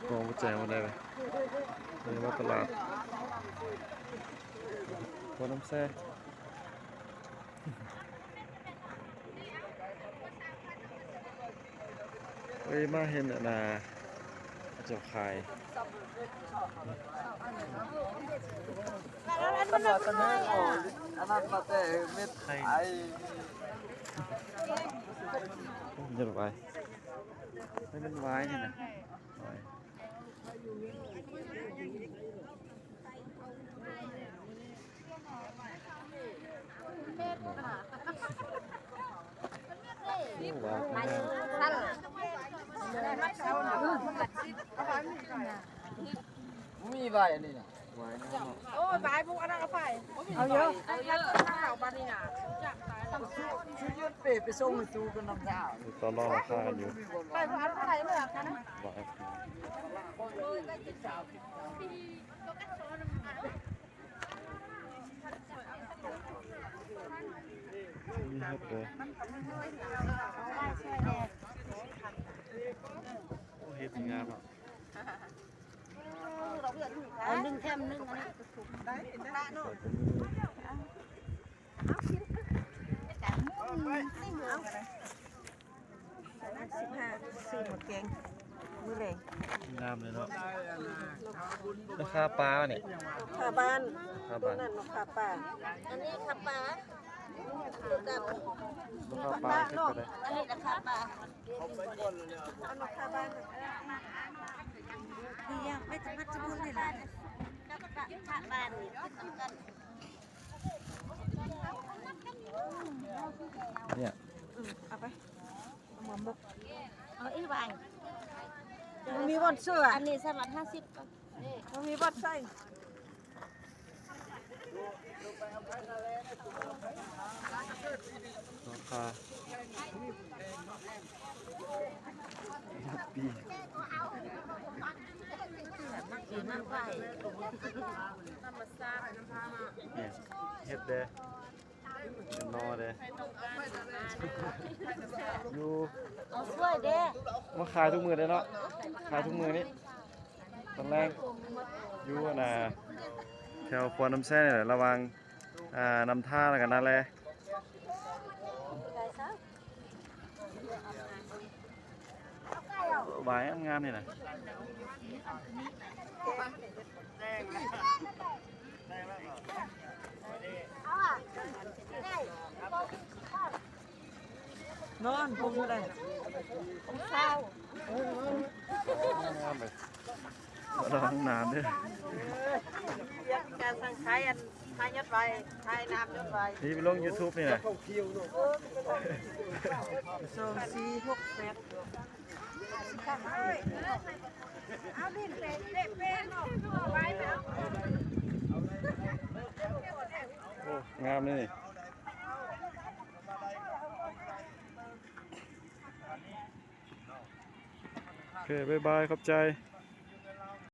กองกุญแจมาได้ไหมนี่ว่าตลาดตัวน้ำแซ่เฮ้ยมาเห็นอ่ะนะเจ้าขายตลาดตะแม่ก่อนอันนั้นมาแต่เม็ดไข่จะไปไม่เป็นไว้นี่นะไว้โอ้ว้าวมีใบอันนี้นะไว้นะ โอ้ยบายพวกอันนั้นเอาไปเอาเยอะเอาเยอะข้าวบ้านนี่นะจากตายแล้ว ชุดยืดเปไปส่งให้ตู้กันน้ำดาว ตอนรอราคากันอยู่ ไปพวกอันอะไรไม่อยากกันนะ หลายมีเห็ดเลยโอ้เห็ดงามอ่ะ เอานึ่งแคมนึ่งอันนี้ได้ได้เนาะ15ซื้อหมดแกงมือเลย งามเลยเนาะราคาปลาเนี่ย ขาบ้าน ราคาบ้าน นั่นขาป่าอันนี้ขาป่าดูกับ ราคาปลาเท่าไหร่ อันนี้ราคาป่าอันราคาบ้านนี่ยังไม่จะมัดจะมุนเลยล่ะขาบ้านนี่สำคัญ เนี่ย เอาไปหมอมบกเอาอีใบมีบอลเสื้ออันนี้สมัคร50ป่ะมันมีบอลใส่ ราคาปี กินน้ำไฟ เนี่ยเห็ดเด้เป็นนอเด้อยู่ เอาช่วยเด้ มาขายทุกมือเลยเนาะขายทุกมือนี่ตอนแรกอยู่น่ะแถวควนน้ำแซ่เนี่ยระวังน้ำท่าแล้วกันนั่นแหละหวายงามๆนี่นะ นอนพุงเลยเศร้าง ามเลยระวังน้ำด้วย การสั่งขายอันขายยศไฟขายน้ำยศไฟ นี่ไปลง YouTube นี่นะ 2 4 6 8เอาดินเป็นเนาะไว้เนาะ โอ้งามเลยนี่โอเคบ๊ายบายขอบใจ